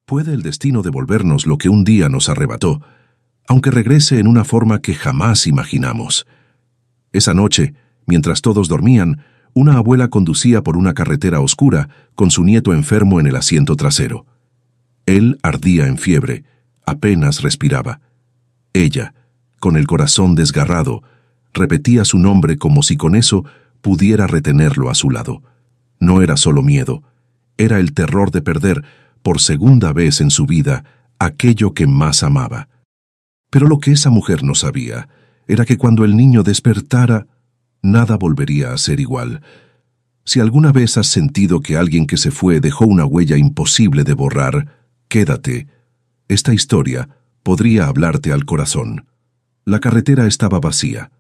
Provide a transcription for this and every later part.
Puede el destino devolvernos lo que un día nos arrebató, aunque regrese en una forma que jamás imaginamos. Esa noche, mientras todos dormían, una abuela conducía por una carretera oscura con su nieto enfermo en el asiento trasero. Él ardía en fiebre, apenas respiraba. Ella, con el corazón desgarrado, repetía su nombre como si con eso pudiera retenerlo a su lado. No era solo miedo, era el terror de perder, por segunda vez en su vida, aquello que más amaba. Pero lo que esa mujer no sabía era que cuando el niño despertara, nada volvería a ser igual. Si alguna vez has sentido que alguien que se fue dejó una huella imposible de borrar, quédate. Esta historia podría hablarte al corazón. La carretera estaba vacía.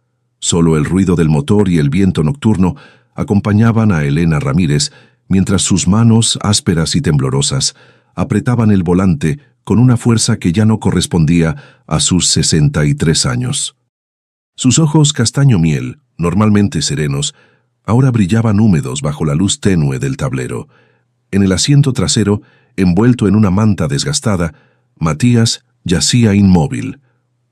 Solo el ruido del motor y el viento nocturno acompañaban a Elena Ramírez, mientras sus manos, ásperas y temblorosas, apretaban el volante con una fuerza que ya no correspondía a sus 63 años. Sus ojos castaño miel, normalmente serenos, ahora brillaban húmedos bajo la luz tenue del tablero. En el asiento trasero, envuelto en una manta desgastada, Matías yacía inmóvil.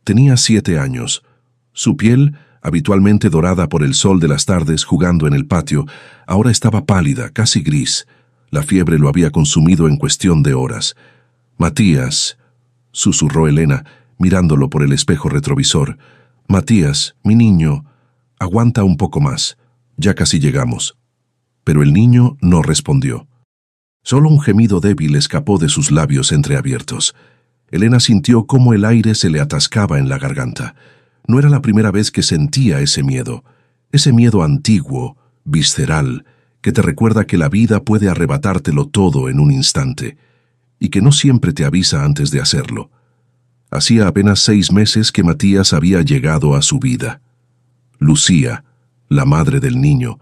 Tenía 7 años. Su piel, habitualmente dorada por el sol de las tardes jugando en el patio, ahora estaba pálida, casi gris. La fiebre lo había consumido en cuestión de horas. «Matías», susurró Elena, mirándolo por el espejo retrovisor. «Matías, mi niño, aguanta un poco más. Ya casi llegamos». Pero el niño no respondió. Solo un gemido débil escapó de sus labios entreabiertos. Elena sintió cómo el aire se le atascaba en la garganta. No era la primera vez que sentía ese miedo antiguo, visceral, que te recuerda que la vida puede arrebatártelo todo en un instante, y que no siempre te avisa antes de hacerlo. Hacía apenas 6 meses que Matías había llegado a su vida. Lucía, la madre del niño,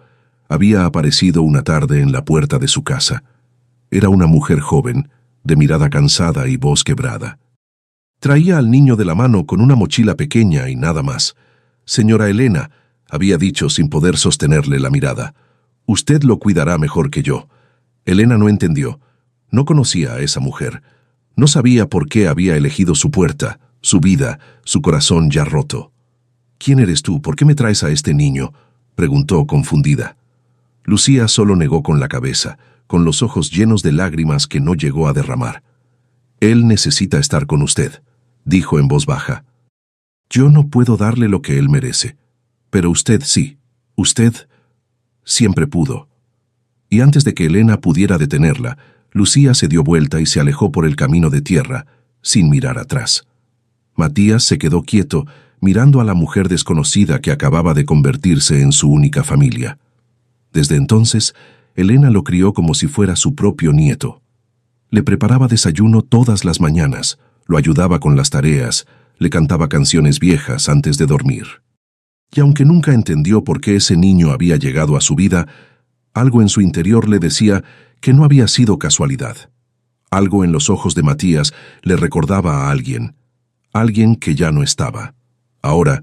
había aparecido una tarde en la puerta de su casa. Era una mujer joven, de mirada cansada y voz quebrada. Traía al niño de la mano con una mochila pequeña y nada más. «Señora Elena», había dicho sin poder sostenerle la mirada, «usted lo cuidará mejor que yo». Elena no entendió. No conocía a esa mujer. No sabía por qué había elegido su puerta, su vida, su corazón ya roto. «¿Quién eres tú? ¿Por qué me traes a este niño?», preguntó confundida. Lucía solo negó con la cabeza, con los ojos llenos de lágrimas que no llegó a derramar. «Él necesita estar con usted», dijo en voz baja. «Yo no puedo darle lo que él merece, pero usted sí, usted siempre pudo». Y antes de que Elena pudiera detenerla, Lucía se dio vuelta y se alejó por el camino de tierra, sin mirar atrás. Matías se quedó quieto, mirando a la mujer desconocida que acababa de convertirse en su única familia. Desde entonces, Elena lo crió como si fuera su propio nieto. Le preparaba desayuno todas las mañanas, lo ayudaba con las tareas, le cantaba canciones viejas antes de dormir. Y aunque nunca entendió por qué ese niño había llegado a su vida, algo en su interior le decía que no había sido casualidad. Algo en los ojos de Matías le recordaba a alguien que ya no estaba. Ahora,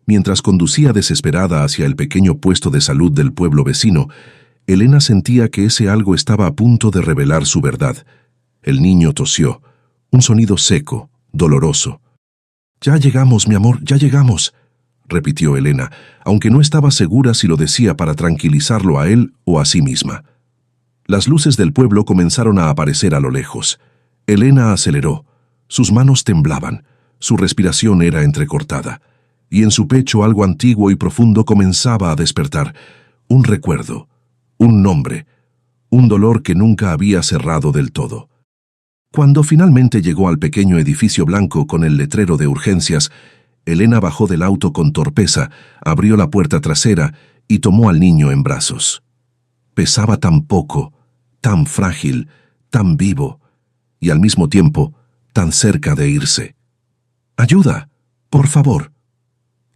mientras conducía desesperada hacia el pequeño puesto de salud del pueblo vecino, Elena sentía que ese algo estaba a punto de revelar su verdad. El niño tosió, un sonido seco, doloroso. «Ya llegamos, mi amor, ya llegamos», repitió Elena, aunque no estaba segura si lo decía para tranquilizarlo a él o a sí misma. Las luces del pueblo comenzaron a aparecer a lo lejos. Elena aceleró. Sus manos temblaban, su respiración era entrecortada, y en su pecho algo antiguo y profundo comenzaba a despertar. Un recuerdo, un nombre, un dolor que nunca había cerrado del todo. Cuando finalmente llegó al pequeño edificio blanco con el letrero de urgencias, Elena bajó del auto con torpeza, abrió la puerta trasera y tomó al niño en brazos. Pesaba tan poco, tan frágil, tan vivo, y al mismo tiempo tan cerca de irse. «¡Ayuda! ¡Por favor!»,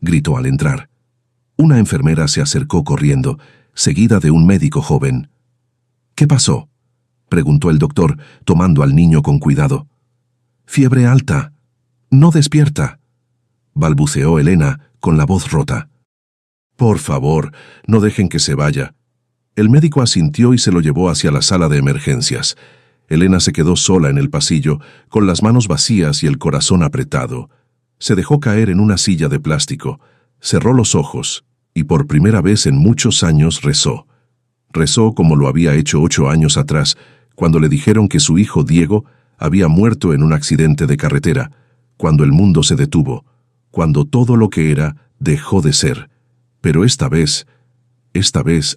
gritó al entrar. Una enfermera se acercó corriendo, seguida de un médico joven. «¿Qué pasó?», preguntó el doctor, tomando al niño con cuidado. «Fiebre alta. No despierta», balbuceó Elena con la voz rota. «Por favor, no dejen que se vaya». El médico asintió y se lo llevó hacia la sala de emergencias. Elena se quedó sola en el pasillo, con las manos vacías y el corazón apretado. Se dejó caer en una silla de plástico, cerró los ojos y por primera vez en muchos años rezó. Rezó como lo había hecho 8 años atrás, cuando le dijeron que su hijo Diego había muerto en un accidente de carretera, cuando el mundo se detuvo, cuando todo lo que era dejó de ser. Pero esta vez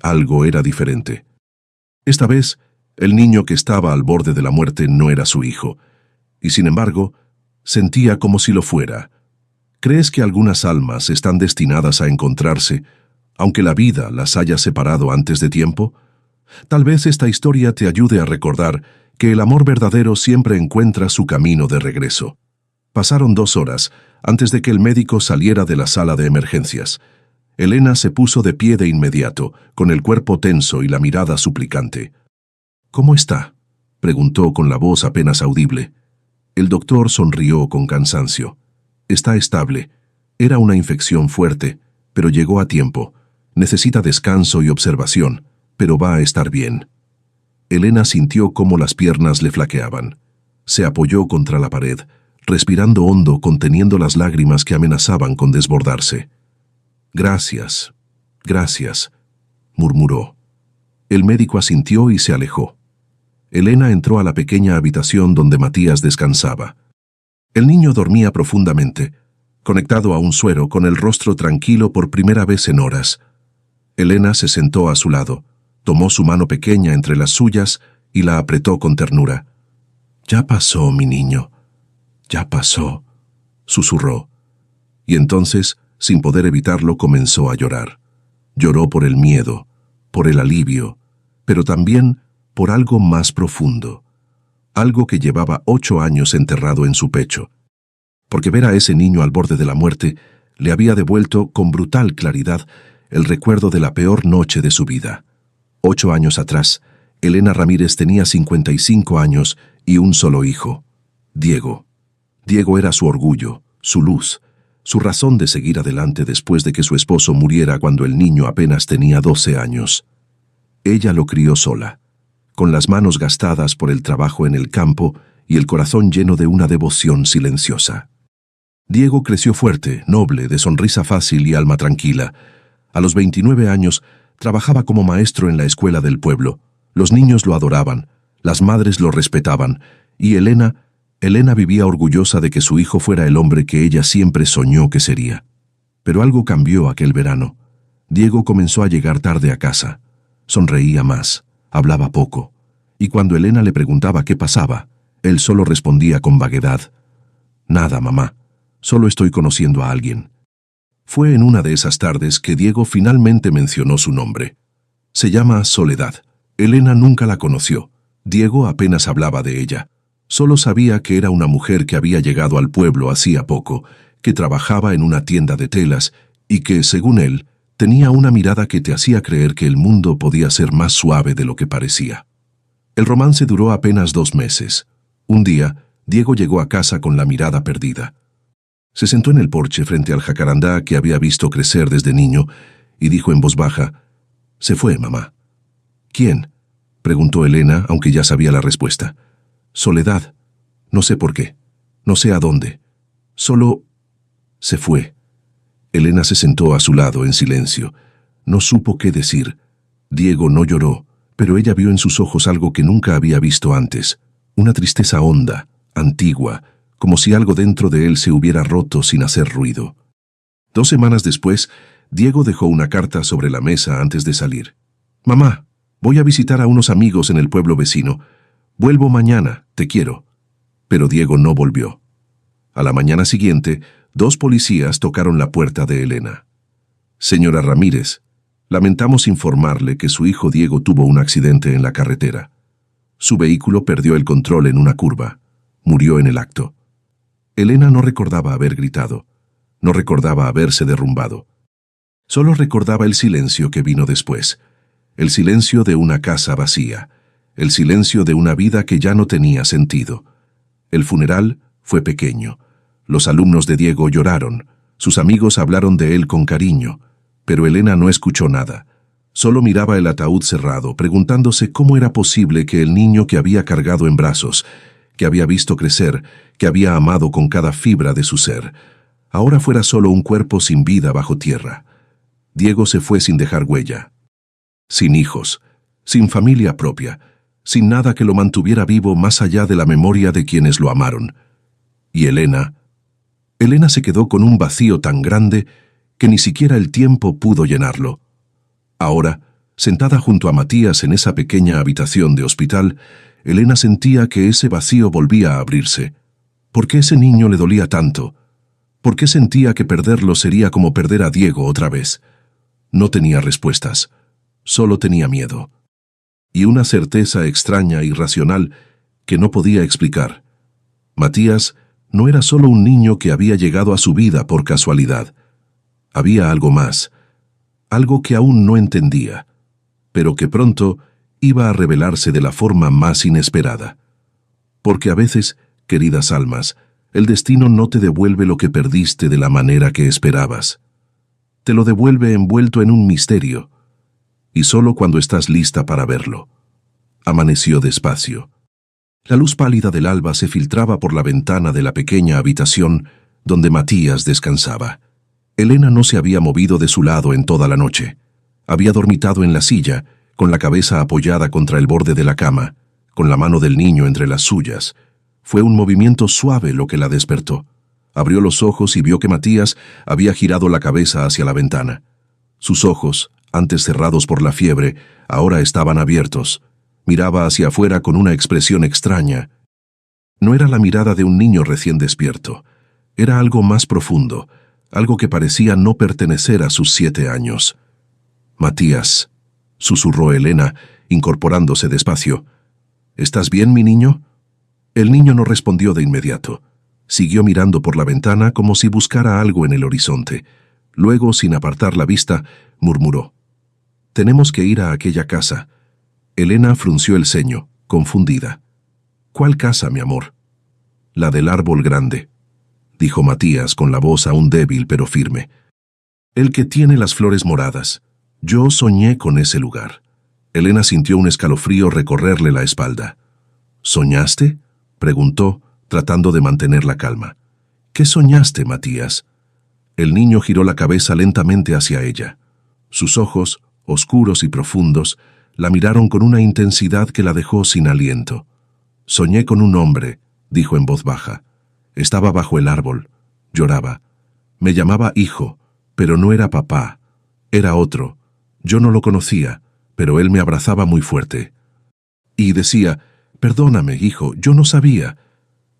algo era diferente. Esta vez, el niño que estaba al borde de la muerte no era su hijo, y sin embargo, sentía como si lo fuera. ¿Crees que algunas almas están destinadas a encontrarse, aunque la vida las haya separado antes de tiempo? Tal vez esta historia te ayude a recordar que el amor verdadero siempre encuentra su camino de regreso. Pasaron 2 horas antes de que el médico saliera de la sala de emergencias. Elena se puso de pie de inmediato, con el cuerpo tenso y la mirada suplicante. «¿Cómo está?», preguntó con la voz apenas audible. El doctor sonrió con cansancio. «Está estable. Era una infección fuerte, pero llegó a tiempo. Necesita descanso y observación, pero va a estar bien». Elena sintió cómo las piernas le flaqueaban. Se apoyó contra la pared, respirando hondo, conteniendo las lágrimas que amenazaban con desbordarse. «Gracias, gracias», murmuró. El médico asintió y se alejó. Elena entró a la pequeña habitación donde Matías descansaba. El niño dormía profundamente, conectado a un suero, con el rostro tranquilo por primera vez en horas. Elena se sentó a su lado, tomó su mano pequeña entre las suyas y la apretó con ternura. «Ya pasó, mi niño, ya pasó», susurró. Y entonces, sin poder evitarlo, comenzó a llorar. Lloró por el miedo, por el alivio, pero también por algo más profundo, algo que llevaba 8 años enterrado en su pecho. Porque ver a ese niño al borde de la muerte le había devuelto con brutal claridad el recuerdo de la peor noche de su vida. 8 años atrás, Elena Ramírez tenía 55 años y un solo hijo, Diego. Diego era su orgullo, su luz, su razón de seguir adelante después de que su esposo muriera cuando el niño apenas tenía 12 años. Ella lo crió sola, con las manos gastadas por el trabajo en el campo y el corazón lleno de una devoción silenciosa. Diego creció fuerte, noble, de sonrisa fácil y alma tranquila. A los 29 años, trabajaba como maestro en la escuela del pueblo. Los niños lo adoraban, las madres lo respetaban, y Elena vivía orgullosa de que su hijo fuera el hombre que ella siempre soñó que sería. Pero algo cambió aquel verano. Diego comenzó a llegar tarde a casa. Sonreía más, hablaba poco, y cuando Elena le preguntaba qué pasaba, él solo respondía con vaguedad: «Nada, mamá, solo estoy conociendo a alguien». Fue en una de esas tardes que Diego finalmente mencionó su nombre. Se llama Soledad. Elena nunca la conoció. Diego apenas hablaba de ella. Solo sabía que era una mujer que había llegado al pueblo hacía poco, que trabajaba en una tienda de telas y que, según él, tenía una mirada que te hacía creer que el mundo podía ser más suave de lo que parecía. El romance duró apenas 2 meses. Un día, Diego llegó a casa con la mirada perdida. Se sentó en el porche frente al jacarandá que había visto crecer desde niño y dijo en voz baja: «Se fue, mamá». «¿Quién?», preguntó Elena, aunque ya sabía la respuesta. «Soledad. No sé por qué. No sé a dónde. Solo se fue». Elena se sentó a su lado en silencio. No supo qué decir. Diego no lloró, pero ella vio en sus ojos algo que nunca había visto antes. Una tristeza honda, antigua, como si algo dentro de él se hubiera roto sin hacer ruido. 2 semanas después, Diego dejó una carta sobre la mesa antes de salir. «Mamá, voy a visitar a unos amigos en el pueblo vecino. Vuelvo mañana, te quiero». Pero Diego no volvió. A la mañana siguiente, 2 policías tocaron la puerta de Elena. «Señora Ramírez, lamentamos informarle que su hijo Diego tuvo un accidente en la carretera. Su vehículo perdió el control en una curva. Murió en el acto». Elena no recordaba haber gritado, no recordaba haberse derrumbado. Solo recordaba el silencio que vino después, el silencio de una casa vacía, el silencio de una vida que ya no tenía sentido. El funeral fue pequeño. Los alumnos de Diego lloraron, sus amigos hablaron de él con cariño, pero Elena no escuchó nada. Solo miraba el ataúd cerrado, preguntándose cómo era posible que el niño que había cargado en brazos, que había visto crecer, que había amado con cada fibra de su ser, ahora fuera solo un cuerpo sin vida bajo tierra. Diego se fue sin dejar huella. Sin hijos, sin familia propia, sin nada que lo mantuviera vivo más allá de la memoria de quienes lo amaron. Y Elena se quedó con un vacío tan grande que ni siquiera el tiempo pudo llenarlo. Ahora, sentada junto a Matías en esa pequeña habitación de hospital, Elena sentía que ese vacío volvía a abrirse. ¿Por qué ese niño le dolía tanto? ¿Por qué sentía que perderlo sería como perder a Diego otra vez? No tenía respuestas, solo tenía miedo. Y una certeza extraña, irracional, que no podía explicar. Matías no era solo un niño que había llegado a su vida por casualidad. Había algo más, algo que aún no entendía, pero que pronto iba a revelarse de la forma más inesperada. Porque a veces, queridas almas, el destino no te devuelve lo que perdiste de la manera que esperabas. Te lo devuelve envuelto en un misterio, y solo cuando estás lista para verlo. Amaneció despacio. La luz pálida del alba se filtraba por la ventana de la pequeña habitación donde Matías descansaba. Elena no se había movido de su lado en toda la noche. Había dormitado en la silla, con la cabeza apoyada contra el borde de la cama, con la mano del niño entre las suyas. Fue un movimiento suave lo que la despertó. Abrió los ojos y vio que Matías había girado la cabeza hacia la ventana. Sus ojos, antes cerrados por la fiebre, ahora estaban abiertos. Miraba hacia afuera con una expresión extraña. No era la mirada de un niño recién despierto. Era algo más profundo, algo que parecía no pertenecer a sus 7 años. «Matías», susurró Elena, incorporándose despacio. «¿Estás bien, mi niño?» El niño no respondió de inmediato. Siguió mirando por la ventana como si buscara algo en el horizonte. Luego, sin apartar la vista, murmuró: «Tenemos que ir a aquella casa». Elena frunció el ceño, confundida. «¿Cuál casa, mi amor?» «La del árbol grande», dijo Matías con la voz aún débil pero firme. «El que tiene las flores moradas. Yo soñé con ese lugar». Elena sintió un escalofrío recorrerle la espalda. «¿Soñaste?», preguntó, tratando de mantener la calma. «¿Qué soñaste, Matías?». El niño giró la cabeza lentamente hacia ella. Sus ojos, oscuros y profundos, la miraron con una intensidad que la dejó sin aliento. «Soñé con un hombre», dijo en voz baja. «Estaba bajo el árbol. Lloraba. Me llamaba hijo, pero no era papá. Era otro. Yo no lo conocía, pero él me abrazaba muy fuerte. Y decía: «Perdóname, hijo, yo no sabía».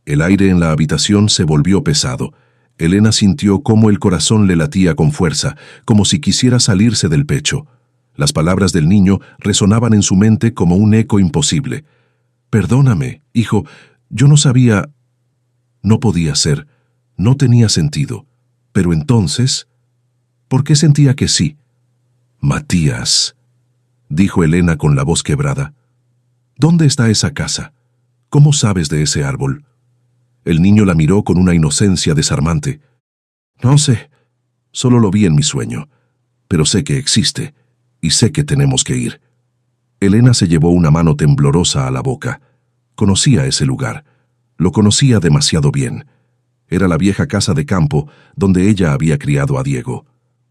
El aire en la habitación se volvió pesado. Elena sintió cómo el corazón le latía con fuerza, como si quisiera salirse del pecho. Las palabras del niño resonaban en su mente como un eco imposible. «Perdóname, hijo, yo no sabía». No podía ser, no tenía sentido. Pero entonces, ¿por qué sentía que sí? «Matías», dijo Elena con la voz quebrada. «¿Dónde está esa casa? ¿Cómo sabes de ese árbol?» El niño la miró con una inocencia desarmante. «No sé, solo lo vi en mi sueño, pero sé que existe, y sé que tenemos que ir». Elena se llevó una mano temblorosa a la boca. Conocía ese lugar. Lo conocía demasiado bien. Era la vieja casa de campo donde ella había criado a Diego.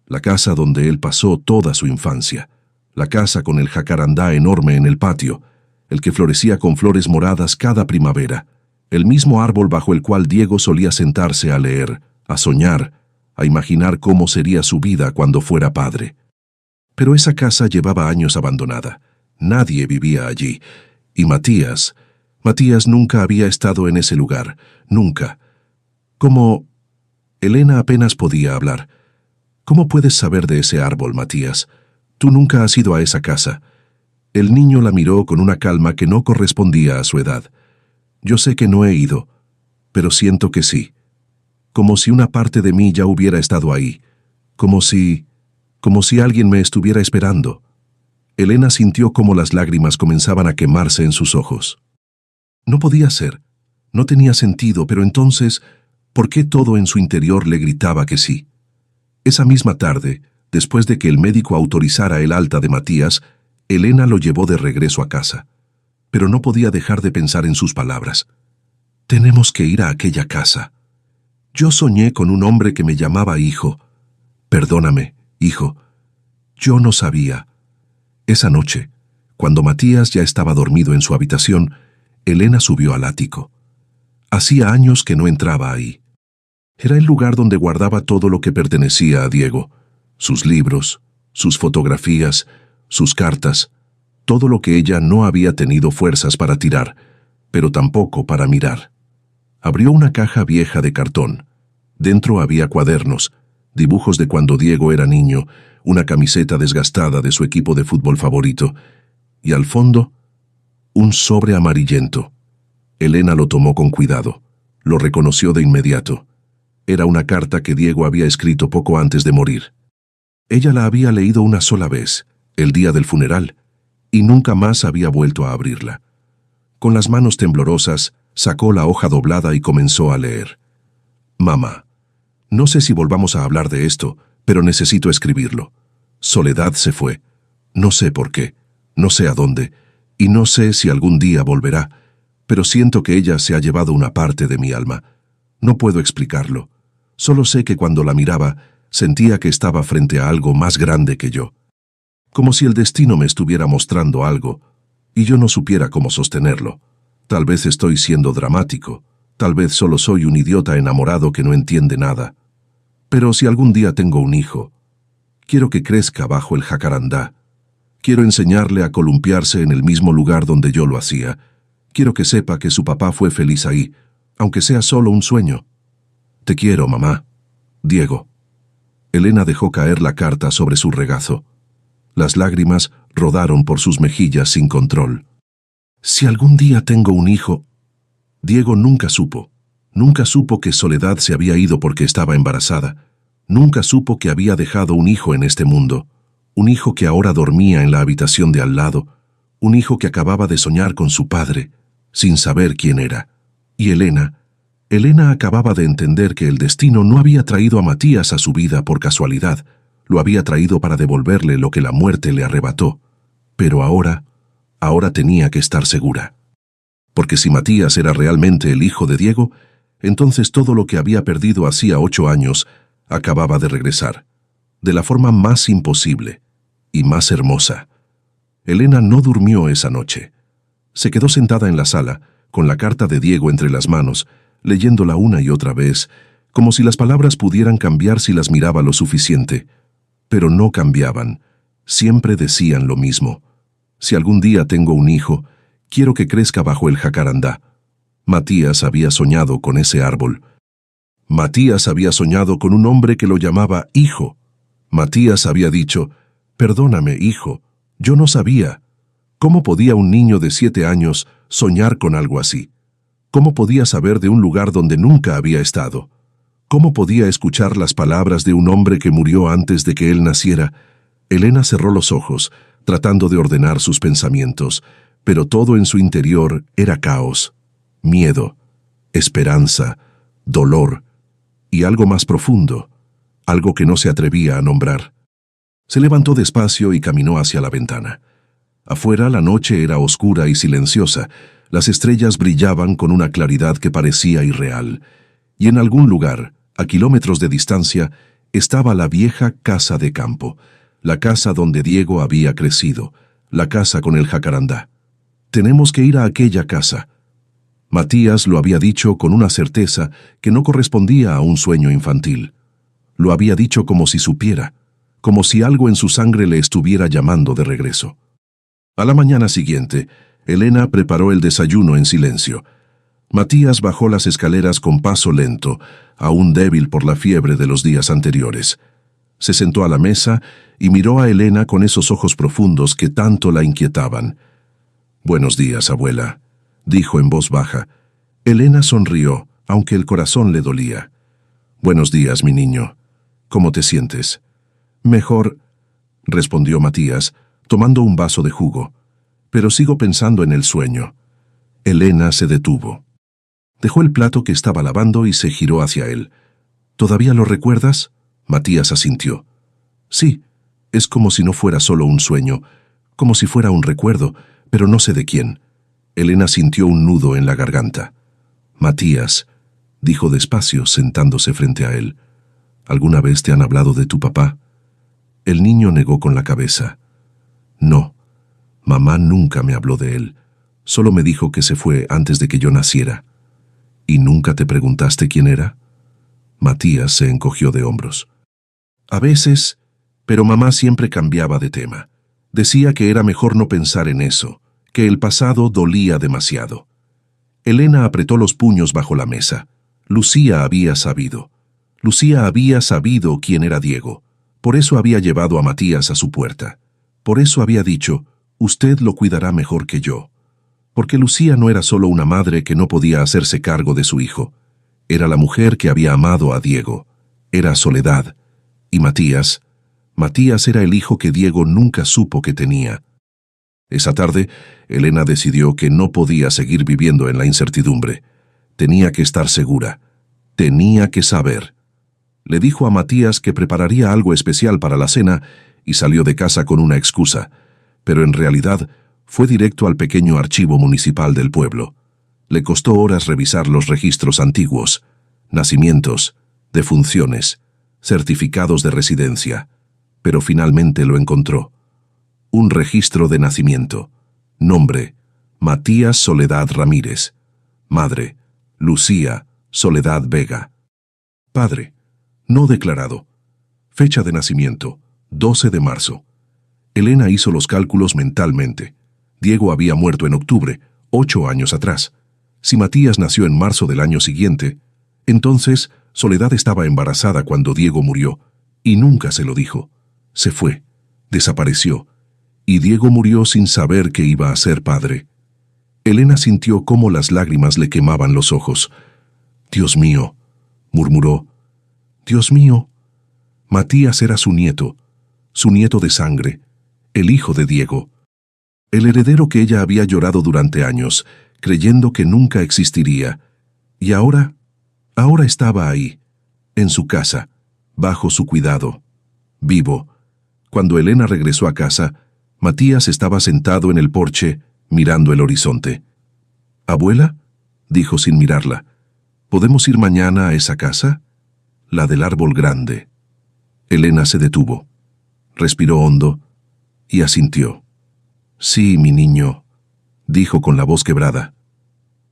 La casa donde él pasó toda su infancia. La casa con el jacarandá enorme en el patio, el que florecía con flores moradas cada primavera. El mismo árbol bajo el cual Diego solía sentarse a leer, a soñar, a imaginar cómo sería su vida cuando fuera padre. Pero esa casa llevaba años abandonada. Nadie vivía allí. Y Matías nunca había estado en ese lugar. Nunca. ¿Cómo? Elena apenas podía hablar. «¿Cómo puedes saber de ese árbol, Matías? Tú nunca has ido a esa casa». El niño la miró con una calma que no correspondía a su edad. «Yo sé que no he ido, pero siento que sí. Como si una parte de mí ya hubiera estado ahí. Como si alguien me estuviera esperando». Elena sintió cómo las lágrimas comenzaban a quemarse en sus ojos. No podía ser. No tenía sentido, pero entonces, ¿por qué todo en su interior le gritaba que sí? Esa misma tarde, Después de que el médico autorizara el alta de Matías, Elena lo llevó de regreso a casa. Pero no podía dejar de pensar en sus palabras. Tenemos que ir a aquella casa. Yo soñé con un hombre que me llamaba hijo. Perdóname, hijo. Yo no sabía. Esa noche, cuando Matías ya estaba dormido en su habitación, Elena subió al ático. Hacía años que no entraba ahí. Era el lugar donde guardaba todo lo que pertenecía a Diego. Sus libros, sus fotografías, sus cartas, todo lo que ella no había tenido fuerzas para tirar, pero tampoco para mirar. Abrió una caja vieja de cartón. Dentro había cuadernos, dibujos de cuando Diego era niño, una camiseta desgastada de su equipo de fútbol favorito, y al fondo, un sobre amarillento. Elena lo tomó con cuidado. Lo reconoció de inmediato. Era una carta que Diego había escrito poco antes de morir. Ella la había leído una sola vez, el día del funeral, y nunca más había vuelto a abrirla. Con las manos temblorosas, sacó la hoja doblada y comenzó a leer. Mamá, no sé si volvamos a hablar de esto, pero necesito escribirlo. Soledad se fue. No sé por qué, no sé a dónde, y no sé si algún día volverá, pero siento que ella se ha llevado una parte de mi alma. No puedo explicarlo. Solo sé que cuando la miraba, sentía que estaba frente a algo más grande que yo. Como si el destino me estuviera mostrando algo, y yo no supiera cómo sostenerlo. Tal vez estoy siendo dramático, tal vez solo soy un idiota enamorado que no entiende nada. Pero si algún día tengo un hijo, quiero que crezca bajo el jacarandá. Quiero enseñarle a columpiarse en el mismo lugar donde yo lo hacía. Quiero que sepa que su papá fue feliz ahí, aunque sea solo un sueño. Te quiero, mamá. Diego. Elena dejó caer la carta sobre su regazo. Las lágrimas rodaron por sus mejillas sin control. Si algún día tengo un hijo... Diego nunca supo. Nunca supo que Soledad se había ido porque estaba embarazada. Nunca supo que había dejado un hijo en este mundo. Un hijo que ahora dormía en la habitación de al lado. Un hijo que acababa de soñar con su padre, sin saber quién era. Y Elena acababa de entender que el destino no había traído a Matías a su vida por casualidad. Lo había traído para devolverle lo que la muerte le arrebató. Pero ahora tenía que estar segura. Porque si Matías era realmente el hijo de Diego, entonces todo lo que había perdido hacía 8 años acababa de regresar, de la forma más imposible y más hermosa. Elena no durmió esa noche. Se quedó sentada en la sala, con la carta de Diego entre las manos, leyéndola una y otra vez, como si las palabras pudieran cambiar si las miraba lo suficiente. Pero no cambiaban, siempre decían lo mismo. Si algún día tengo un hijo, quiero que crezca bajo el jacarandá. Matías había soñado con ese árbol. Matías había soñado con un hombre que lo llamaba hijo. Matías había dicho, perdóname, hijo, yo no sabía. ¿Cómo podía un niño de 7 años soñar con algo así? ¿Cómo podía saber de un lugar donde nunca había estado? ¿Cómo podía escuchar las palabras de un hombre que murió antes de que él naciera? Elena cerró los ojos, tratando de ordenar sus pensamientos, pero todo en su interior era caos, miedo, esperanza, dolor y algo más profundo, algo que no se atrevía a nombrar. Se levantó despacio y caminó hacia la ventana. Afuera la noche era oscura y silenciosa, las estrellas brillaban con una claridad que parecía irreal, y en algún lugar, a kilómetros de distancia, estaba la vieja casa de campo, la casa donde Diego había crecido, la casa con el jacarandá. Tenemos que ir a aquella casa. Matías lo había dicho con una certeza que no correspondía a un sueño infantil. Lo había dicho como si supiera, como si algo en su sangre le estuviera llamando de regreso. A la mañana siguiente, Elena preparó el desayuno en silencio. Matías bajó las escaleras con paso lento, aún débil por la fiebre de los días anteriores. Se sentó a la mesa y miró a Elena con esos ojos profundos que tanto la inquietaban. «Buenos días, abuela», dijo en voz baja. Elena sonrió, aunque el corazón le dolía. «Buenos días, mi niño. ¿Cómo te sientes?» «Mejor», respondió Matías, tomando un vaso de jugo. «Pero sigo pensando en el sueño». Elena se detuvo. Dejó el plato que estaba lavando y se giró hacia él. «¿Todavía lo recuerdas?» Matías asintió. «Sí, Es como si no fuera solo un sueño, como si fuera un recuerdo, pero no sé de quién. Elena sintió un nudo en la garganta. Matías, dijo despacio, sentándose frente a él. ¿Alguna vez te han hablado de tu papá? El niño negó con la cabeza. No, mamá nunca me habló de él. Solo me dijo que se fue antes de que yo naciera. ¿Y nunca te preguntaste quién era? Matías se encogió de hombros. A veces, pero mamá siempre cambiaba de tema. Decía que era mejor no pensar en eso, que el pasado dolía demasiado. Elena apretó los puños bajo la mesa. Lucía había sabido. Lucía había sabido quién era Diego. Por eso había llevado a Matías a su puerta. Por eso había dicho, usted lo cuidará mejor que yo. Porque Lucía no era solo una madre que no podía hacerse cargo de su hijo. Era la mujer que había amado a Diego. Era Soledad. Y Matías era el hijo que Diego nunca supo que tenía. Esa tarde, Elena decidió que no podía seguir viviendo en la incertidumbre. Tenía que estar segura. Tenía que saber. Le dijo a Matías que prepararía algo especial para la cena y salió de casa con una excusa, pero en realidad fue directo al pequeño archivo municipal del pueblo. Le costó horas revisar los registros antiguos, nacimientos, defunciones, certificados de residencia, pero finalmente lo encontró. Un registro de nacimiento. Nombre: Matías Soledad Ramírez. Madre: Lucía Soledad Vega. Padre: no declarado. Fecha de nacimiento: 12 de marzo. Elena hizo los cálculos mentalmente. Diego había muerto en octubre, 8 años atrás. Si Matías nació en marzo del año siguiente, entonces Soledad estaba embarazada cuando Diego murió, y nunca se lo dijo. Se fue, desapareció, y Diego murió sin saber que iba a ser padre. Elena sintió cómo las lágrimas le quemaban los ojos. «Dios mío», murmuró. «Dios mío». Matías era su nieto de sangre, el hijo de Diego. El heredero que ella había llorado durante años, creyendo que nunca existiría. Y ahora estaba ahí, en su casa, bajo su cuidado, vivo. Cuando Elena regresó a casa, Matías estaba sentado en el porche, mirando el horizonte. «¿Abuela?», dijo sin mirarla. «¿Podemos ir mañana a esa casa? La del árbol grande». Elena se detuvo, respiró hondo y asintió. «Sí, mi niño», dijo con la voz quebrada.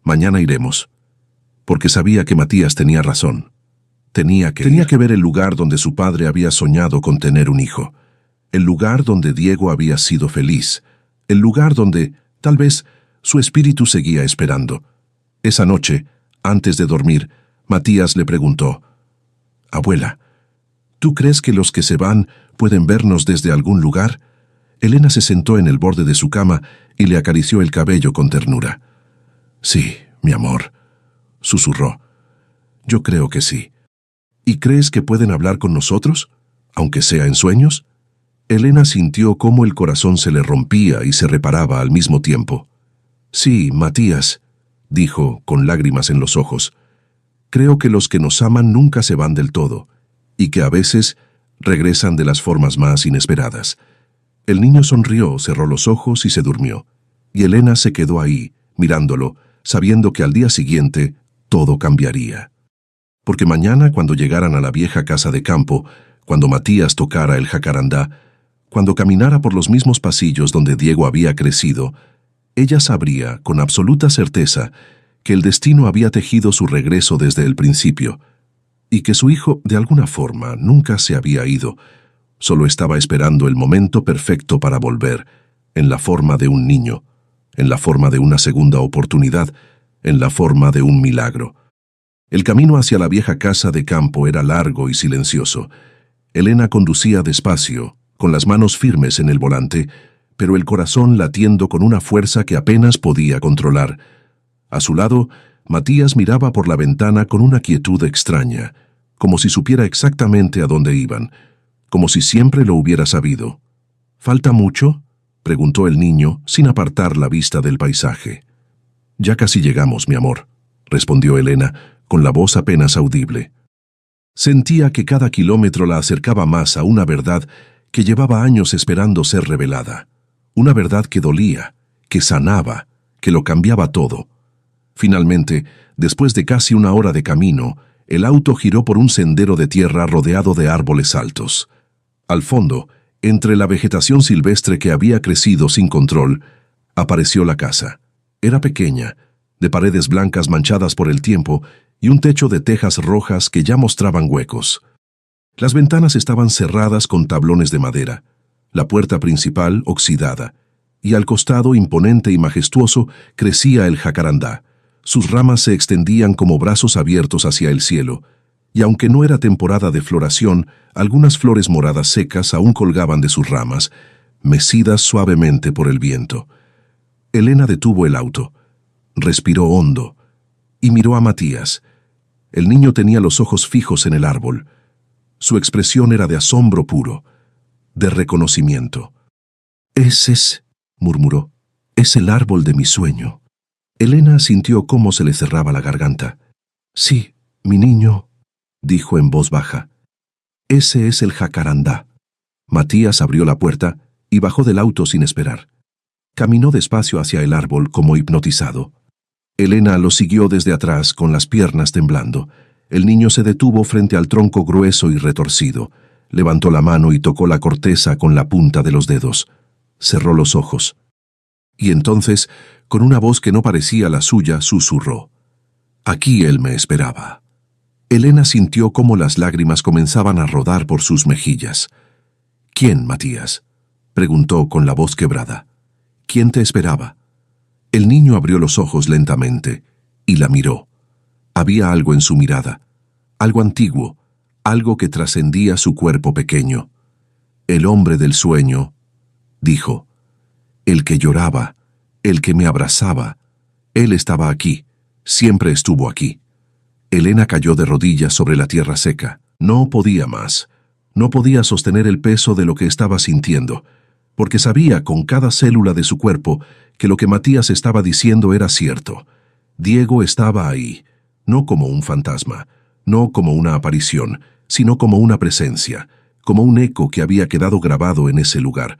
«Mañana iremos», porque sabía que Matías tenía razón. Tenía que ver el lugar donde su padre había soñado con tener un hijo, el lugar donde Diego había sido feliz, el lugar donde, tal vez, su espíritu seguía esperando. Esa noche, antes de dormir, Matías le preguntó: «Abuela, ¿tú crees que los que se van pueden vernos desde algún lugar?». Elena se sentó en el borde de su cama y le acarició el cabello con ternura. «Sí, mi amor», susurró. «Yo creo que sí». «¿Y crees que pueden hablar con nosotros, aunque sea en sueños?». Elena sintió cómo el corazón se le rompía y se reparaba al mismo tiempo. «Sí, Matías», dijo, con lágrimas en los ojos. «Creo que los que nos aman nunca se van del todo, y que a veces regresan de las formas más inesperadas». El niño sonrió, cerró los ojos y se durmió. Y Elena se quedó ahí, mirándolo, sabiendo que al día siguiente todo cambiaría. Porque mañana, cuando llegaran a la vieja casa de campo, cuando Matías tocara el jacarandá, cuando caminara por los mismos pasillos donde Diego había crecido, ella sabría, con absoluta certeza, que el destino había tejido su regreso desde el principio, y que su hijo, de alguna forma, nunca se había ido. Solo estaba esperando el momento perfecto para volver, en la forma de un niño, en la forma de una segunda oportunidad, en la forma de un milagro. El camino hacia la vieja casa de campo era largo y silencioso. Elena conducía despacio, con las manos firmes en el volante, pero el corazón latiendo con una fuerza que apenas podía controlar. A su lado, Matías miraba por la ventana con una quietud extraña, como si supiera exactamente a dónde iban, como si siempre lo hubiera sabido. «¿Falta mucho?», preguntó el niño, sin apartar la vista del paisaje. «Ya casi llegamos, mi amor», respondió Elena, con la voz apenas audible. Sentía que cada kilómetro la acercaba más a una verdad que llevaba años esperando ser revelada. Una verdad que dolía, que sanaba, que lo cambiaba todo. Finalmente, después de casi una hora de camino, el auto giró por un sendero de tierra rodeado de árboles altos. Al fondo, entre la vegetación silvestre que había crecido sin control, apareció la casa. Era pequeña, de paredes blancas manchadas por el tiempo y un techo de tejas rojas que ya mostraban huecos. Las ventanas estaban cerradas con tablones de madera, la puerta principal oxidada, y al costado, imponente y majestuoso, crecía el jacarandá. Sus ramas se extendían como brazos abiertos hacia el cielo, y aunque no era temporada de floración, algunas flores moradas secas aún colgaban de sus ramas, mecidas suavemente por el viento. Elena detuvo el auto, respiró hondo, y miró a Matías. El niño tenía los ojos fijos en el árbol. Su expresión era de asombro puro, de reconocimiento. «Ese es», murmuró, «es el árbol de mi sueño». Elena sintió cómo se le cerraba la garganta. «Sí, mi niño», dijo en voz baja. «Ese es el jacarandá». Matías abrió la puerta y bajó del auto sin esperar. Caminó despacio hacia el árbol como hipnotizado. Elena lo siguió desde atrás con las piernas temblando. El niño se detuvo frente al tronco grueso y retorcido. Levantó la mano y tocó la corteza con la punta de los dedos. Cerró los ojos. Y entonces, con una voz que no parecía la suya, susurró. «Aquí él me esperaba». Elena sintió cómo las lágrimas comenzaban a rodar por sus mejillas. «¿Quién, Matías?», preguntó con la voz quebrada. «¿Quién te esperaba?». El niño abrió los ojos lentamente y la miró. Había algo en su mirada, algo antiguo, algo que trascendía su cuerpo pequeño. «El hombre del sueño», dijo. «El que lloraba, el que me abrazaba. Él estaba aquí, siempre estuvo aquí». Elena cayó de rodillas sobre la tierra seca. No podía más. No podía sostener el peso de lo que estaba sintiendo, porque sabía con cada célula de su cuerpo que lo que Matías estaba diciendo era cierto. Diego estaba ahí, no como un fantasma, no como una aparición, sino como una presencia, como un eco que había quedado grabado en ese lugar,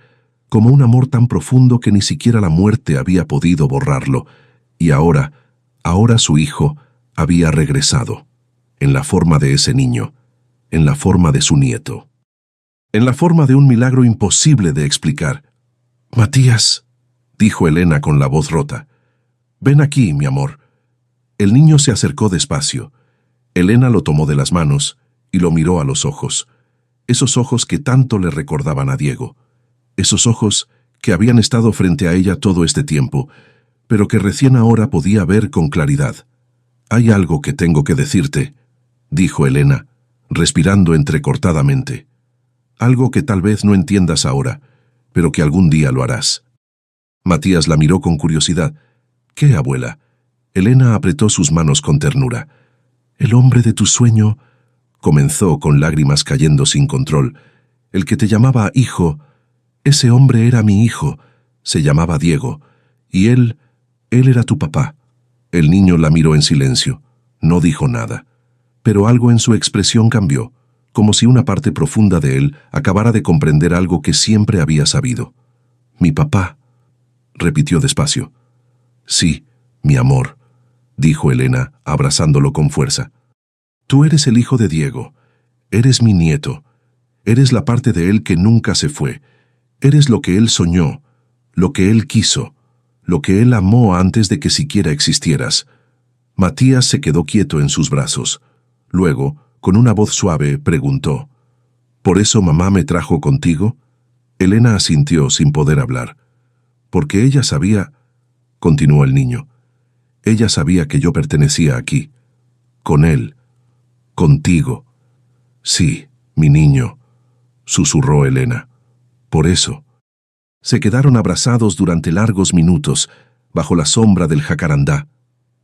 como un amor tan profundo que ni siquiera la muerte había podido borrarlo. Y ahora su hijo había regresado, en la forma de ese niño, en la forma de su nieto, en la forma de un milagro imposible de explicar. «Matías», dijo Elena con la voz rota, «ven aquí, mi amor». El niño se acercó despacio. Elena lo tomó de las manos y lo miró a los ojos, esos ojos que tanto le recordaban a Diego, esos ojos que habían estado frente a ella todo este tiempo, pero que recién ahora podía ver con claridad. «Hay algo que tengo que decirte», dijo Elena, respirando entrecortadamente. «Algo que tal vez no entiendas ahora, pero que algún día lo harás». Matías la miró con curiosidad. «¿Qué, abuela?». Elena apretó sus manos con ternura. «El hombre de tu sueño», comenzó con lágrimas cayendo sin control, «el que te llamaba hijo, ese hombre era mi hijo, se llamaba Diego, y él era tu papá». El niño la miró en silencio. No dijo nada, pero algo en su expresión cambió, como si una parte profunda de él acabara de comprender algo que siempre había sabido. «Mi papá», repitió despacio. «Sí, mi amor», dijo Elena, abrazándolo con fuerza. «Tú eres el hijo de Diego, eres mi nieto, eres la parte de él que nunca se fue, eres lo que él soñó, lo que él quiso, lo que él amó antes de que siquiera existieras». Matías se quedó quieto en sus brazos. Luego, con una voz suave, preguntó, «¿Por eso mamá me trajo contigo?». Elena asintió sin poder hablar. «Porque ella sabía», continuó el niño, «ella sabía que yo pertenecía aquí, con él, contigo». «Sí, mi niño», susurró Elena. «Por eso». Se quedaron abrazados durante largos minutos, bajo la sombra del jacarandá.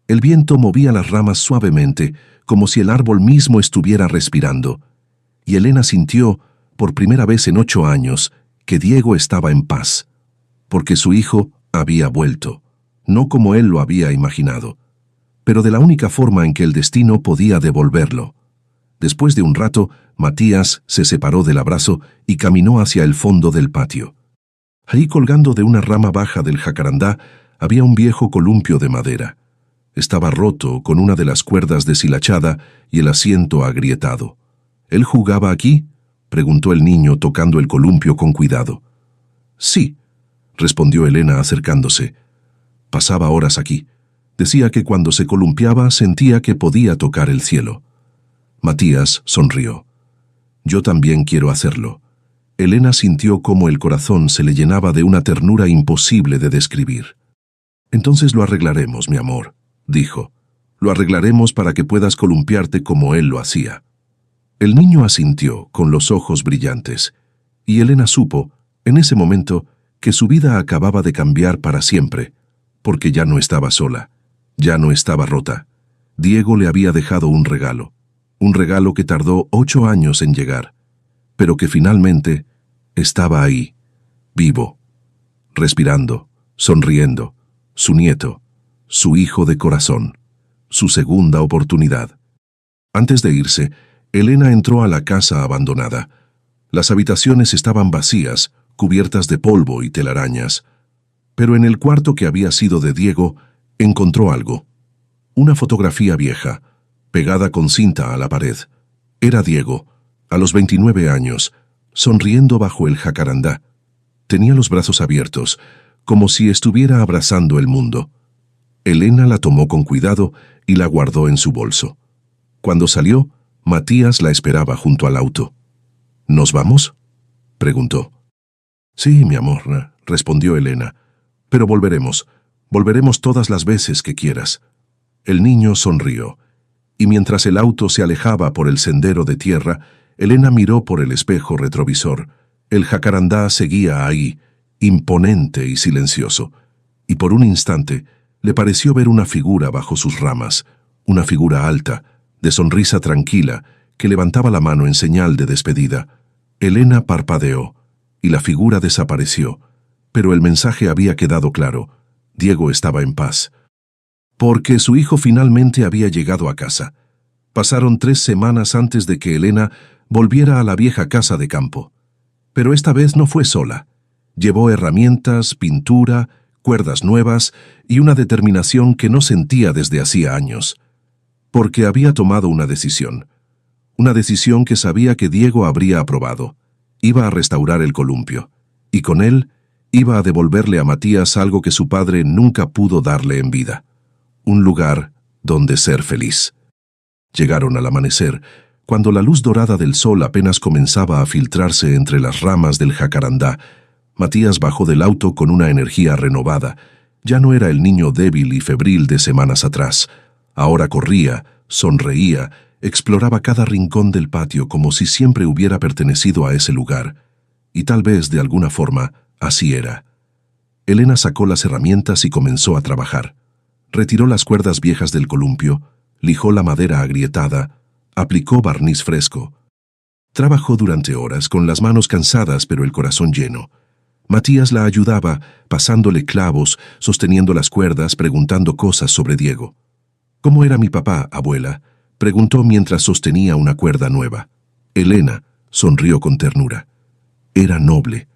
El viento movía las ramas suavemente, como si el árbol mismo estuviera respirando, y Elena sintió, por primera vez en 8 años, que Diego estaba en paz, porque su hijo había vuelto, no como él lo había imaginado, pero de la única forma en que el destino podía devolverlo. Después de un rato, Matías se separó del abrazo y caminó hacia el fondo del patio. Ahí, colgando de una rama baja del jacarandá, había un viejo columpio de madera. Estaba roto, con una de las cuerdas deshilachada y el asiento agrietado. ¿Él jugaba aquí?, preguntó el niño, tocando el columpio con cuidado. Sí, respondió Elena acercándose. Pasaba horas aquí. Decía que cuando se columpiaba sentía que podía tocar el cielo. Matías sonrió. Yo también quiero hacerlo. Elena sintió cómo el corazón se le llenaba de una ternura imposible de describir. Entonces lo arreglaremos, mi amor, dijo. Lo arreglaremos para que puedas columpiarte como él lo hacía. El niño asintió, con los ojos brillantes, y Elena supo, en ese momento, que su vida acababa de cambiar para siempre, porque ya no estaba sola, ya no estaba rota. Diego le había dejado un regalo que tardó 8 años en llegar, pero que finalmente estaba ahí, vivo, respirando, sonriendo, su nieto, su hijo de corazón, su segunda oportunidad. Antes de irse, Elena entró a la casa abandonada. Las habitaciones estaban vacías, cubiertas de polvo y telarañas. Pero en el cuarto que había sido de Diego, encontró algo. Una fotografía vieja, pegada con cinta a la pared. Era Diego, a los 29 años, sonriendo bajo el jacarandá. Tenía los brazos abiertos, como si estuviera abrazando el mundo. Elena la tomó con cuidado y la guardó en su bolso. Cuando salió, Matías la esperaba junto al auto. ¿Nos vamos?, preguntó. Sí, mi amor, respondió Elena. Pero volveremos todas las veces que quieras. El niño sonrió, y mientras el auto se alejaba por el sendero de tierra, Elena miró por el espejo retrovisor. El jacarandá seguía ahí, imponente y silencioso, y por un instante le pareció ver una figura bajo sus ramas, una figura alta, de sonrisa tranquila, que levantaba la mano en señal de despedida. Elena parpadeó, y la figura desapareció, pero el mensaje había quedado claro. Diego estaba en paz. Porque su hijo finalmente había llegado a casa. Pasaron 3 semanas antes de que Elena volviera a la vieja casa de campo. Pero esta vez no fue sola. Llevó herramientas, pintura, cuerdas nuevas y una determinación que no sentía desde hacía años. Porque había tomado una decisión que sabía que Diego habría aprobado. Iba a restaurar el columpio, y con él iba a devolverle a Matías algo que su padre nunca pudo darle en vida: un lugar donde ser feliz. Llegaron al amanecer, cuando la luz dorada del sol apenas comenzaba a filtrarse entre las ramas del jacarandá. Matías bajó del auto con una energía renovada. Ya no era el niño débil y febril de semanas atrás. Ahora corría, sonreía, exploraba cada rincón del patio como si siempre hubiera pertenecido a ese lugar. Y tal vez, de alguna forma, así era. Elena sacó las herramientas y comenzó a trabajar. Retiró las cuerdas viejas del columpio, lijó la madera agrietada, aplicó barniz fresco. Trabajó durante horas, con las manos cansadas pero el corazón lleno. Matías la ayudaba, pasándole clavos, sosteniendo las cuerdas, preguntando cosas sobre Diego. ¿Cómo era mi papá, abuela?, preguntó mientras sostenía una cuerda nueva. Elena sonrió con ternura. Era noble,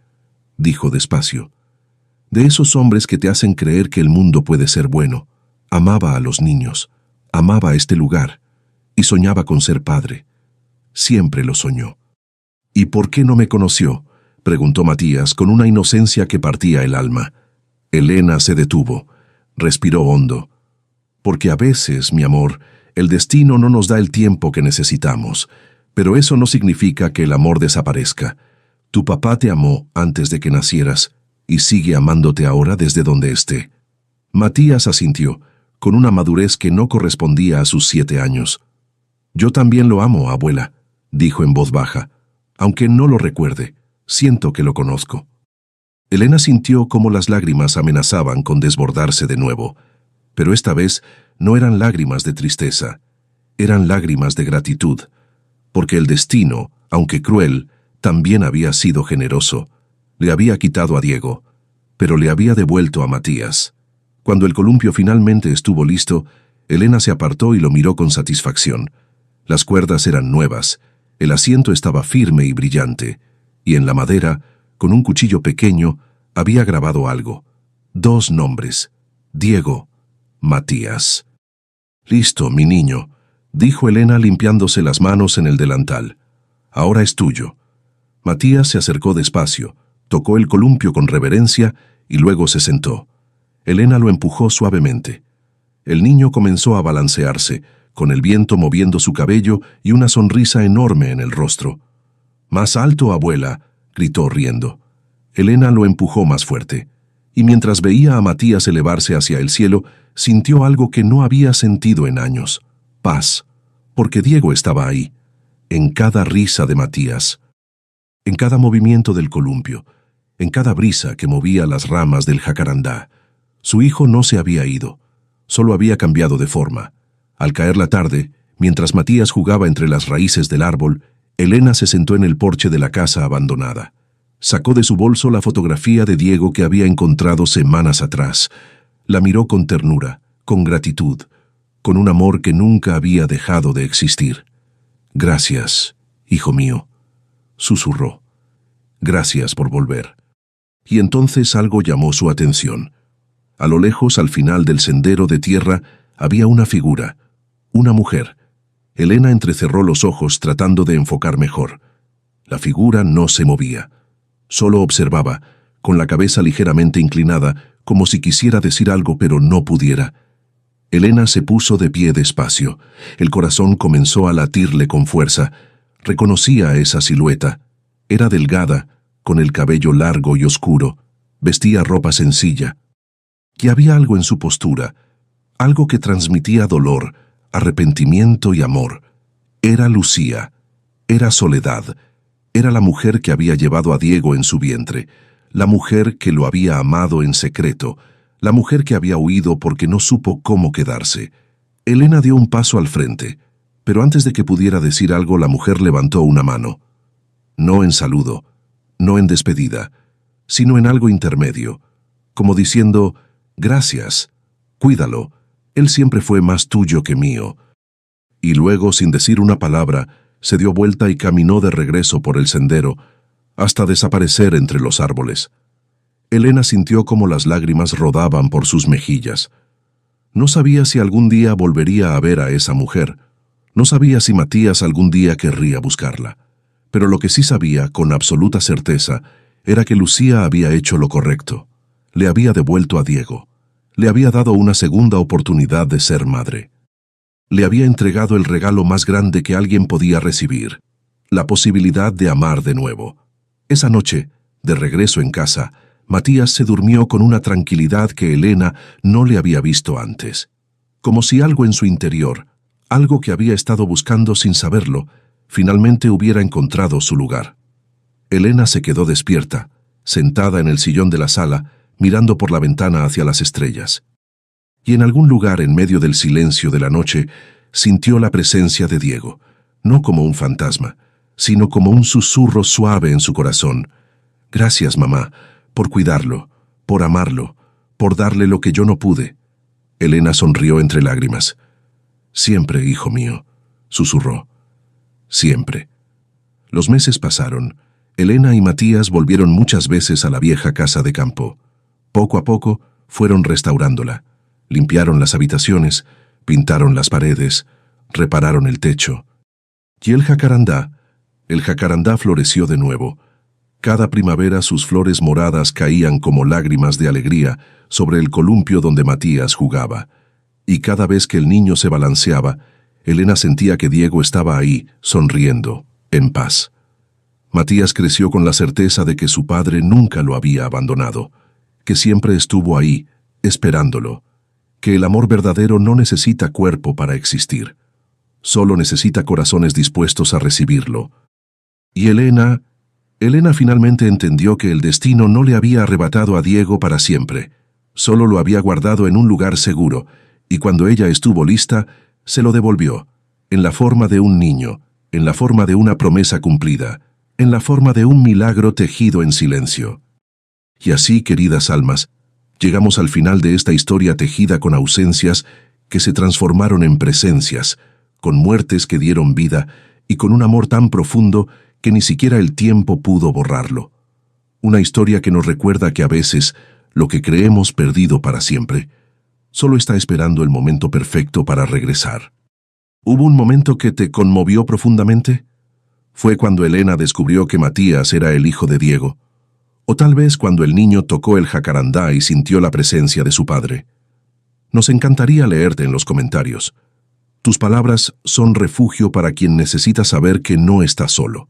dijo despacio. De esos hombres que te hacen creer que el mundo puede ser bueno. Amaba a los niños, amaba este lugar, y soñaba con ser padre. Siempre lo soñó. ¿Y por qué no me conoció?, preguntó Matías con una inocencia que partía el alma. Elena se detuvo, respiró hondo. Porque a veces, mi amor, el destino no nos da el tiempo que necesitamos, pero eso no significa que el amor desaparezca. Tu papá te amó antes de que nacieras y sigue amándote ahora desde donde esté. Matías asintió, con una madurez que no correspondía a sus 7 años. Yo también lo amo, abuela, dijo en voz baja. Aunque no lo recuerde, siento que lo conozco. Elena sintió cómo las lágrimas amenazaban con desbordarse de nuevo, pero esta vez no eran lágrimas de tristeza, eran lágrimas de gratitud, porque el destino, aunque cruel, también había sido generoso. Le había quitado a Diego, pero le había devuelto a Matías. Cuando el columpio finalmente estuvo listo, Elena se apartó y lo miró con satisfacción. Las cuerdas eran nuevas, el asiento estaba firme y brillante, y en la madera, con un cuchillo pequeño, había grabado algo. 2 nombres: Diego, Matías. «Listo, mi niño», dijo Elena limpiándose las manos en el delantal. «Ahora es tuyo». Matías se acercó despacio, tocó el columpio con reverencia y luego se sentó. Elena lo empujó suavemente. El niño comenzó a balancearse, con el viento moviendo su cabello y una sonrisa enorme en el rostro. «Más alto, abuela», gritó riendo. Elena lo empujó más fuerte, y mientras veía a Matías elevarse hacia el cielo, sintió algo que no había sentido en años: paz, porque Diego estaba ahí, en cada risa de Matías, en cada movimiento del columpio, en cada brisa que movía las ramas del jacarandá. Su hijo no se había ido, solo había cambiado de forma. Al caer la tarde, mientras Matías jugaba entre las raíces del árbol, Elena se sentó en el porche de la casa abandonada. Sacó de su bolso la fotografía de Diego que había encontrado semanas atrás. La miró con ternura, con gratitud, con un amor que nunca había dejado de existir. «Gracias, hijo mío», susurró. «Gracias por volver». Y entonces algo llamó su atención. A lo lejos, al final del sendero de tierra, había una figura, una mujer. Elena entrecerró los ojos tratando de enfocar mejor. La figura no se movía. Solo observaba, con la cabeza ligeramente inclinada, como si quisiera decir algo pero no pudiera. Elena se puso de pie despacio. El corazón comenzó a latirle con fuerza. Reconocía a esa silueta. Era delgada, con el cabello largo y oscuro. Vestía ropa sencilla. Y había algo en su postura, algo que transmitía dolor, arrepentimiento y amor. Era Lucía. Era Soledad. Era la mujer que había llevado a Diego en su vientre, la mujer que lo había amado en secreto, la mujer que había huido porque no supo cómo quedarse. Elena dio un paso al frente, pero antes de que pudiera decir algo, la mujer levantó una mano. No en saludo, no en despedida, sino en algo intermedio, como diciendo: «Gracias, cuídalo, él siempre fue más tuyo que mío». Y luego, sin decir una palabra, se dio vuelta y caminó de regreso por el sendero, hasta desaparecer entre los árboles. Elena sintió cómo las lágrimas rodaban por sus mejillas. No sabía si algún día volvería a ver a esa mujer. No sabía si Matías algún día querría buscarla. Pero lo que sí sabía, con absoluta certeza, era que Lucía había hecho lo correcto. Le había devuelto a Diego. Le había dado una segunda oportunidad de ser madre. Le había entregado el regalo más grande que alguien podía recibir: la posibilidad de amar de nuevo. Esa noche, de regreso en casa, Matías se durmió con una tranquilidad que Elena no le había visto antes. Como si algo en su interior, algo que había estado buscando sin saberlo, finalmente hubiera encontrado su lugar. Elena se quedó despierta, sentada en el sillón de la sala, mirando por la ventana hacia las estrellas. Y en algún lugar en medio del silencio de la noche, sintió la presencia de Diego, no como un fantasma, sino como un susurro suave en su corazón. «Gracias, mamá, por cuidarlo, por amarlo, por darle lo que yo no pude». Elena sonrió entre lágrimas. «Siempre, hijo mío», susurró. «Siempre». Los meses pasaron. Elena y Matías volvieron muchas veces a la vieja casa de campo. Poco a poco fueron restaurándola. Limpiaron las habitaciones, pintaron las paredes, repararon el techo. Y el jacarandá floreció de nuevo. Cada primavera sus flores moradas caían como lágrimas de alegría sobre el columpio donde Matías jugaba. Y cada vez que el niño se balanceaba, Elena sentía que Diego estaba ahí, sonriendo, en paz. Matías creció con la certeza de que su padre nunca lo había abandonado, que siempre estuvo ahí, esperándolo, que el amor verdadero no necesita cuerpo para existir, solo necesita corazones dispuestos a recibirlo. Y Elena finalmente entendió que el destino no le había arrebatado a Diego para siempre, solo lo había guardado en un lugar seguro, y cuando ella estuvo lista, se lo devolvió, en la forma de un niño, en la forma de una promesa cumplida, en la forma de un milagro tejido en silencio. Y así, queridas almas, llegamos al final de esta historia tejida con ausencias que se transformaron en presencias, con muertes que dieron vida y con un amor tan profundo que ni siquiera el tiempo pudo borrarlo. Una historia que nos recuerda que a veces lo que creemos perdido para siempre solo está esperando el momento perfecto para regresar. ¿Hubo un momento que te conmovió profundamente? ¿Fue cuando Elena descubrió que Matías era el hijo de Diego? ¿O tal vez cuando el niño tocó el jacarandá y sintió la presencia de su padre? Nos encantaría leerte en los comentarios. Tus palabras son refugio para quien necesita saber que no está solo.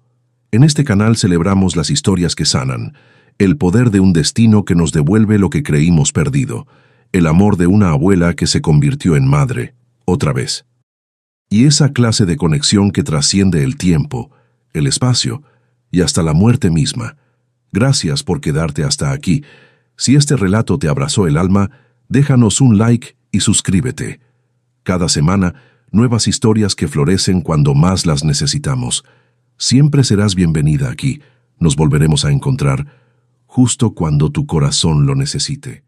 En este canal celebramos las historias que sanan, el poder de un destino que nos devuelve lo que creímos perdido, el amor de una abuela que se convirtió en madre, otra vez. Y esa clase de conexión que trasciende el tiempo, el espacio y hasta la muerte misma. Gracias por quedarte hasta aquí. Si este relato te abrazó el alma, déjanos un like y suscríbete. Cada semana, nuevas historias que florecen cuando más las necesitamos. Siempre serás bienvenida aquí. Nos volveremos a encontrar justo cuando tu corazón lo necesite.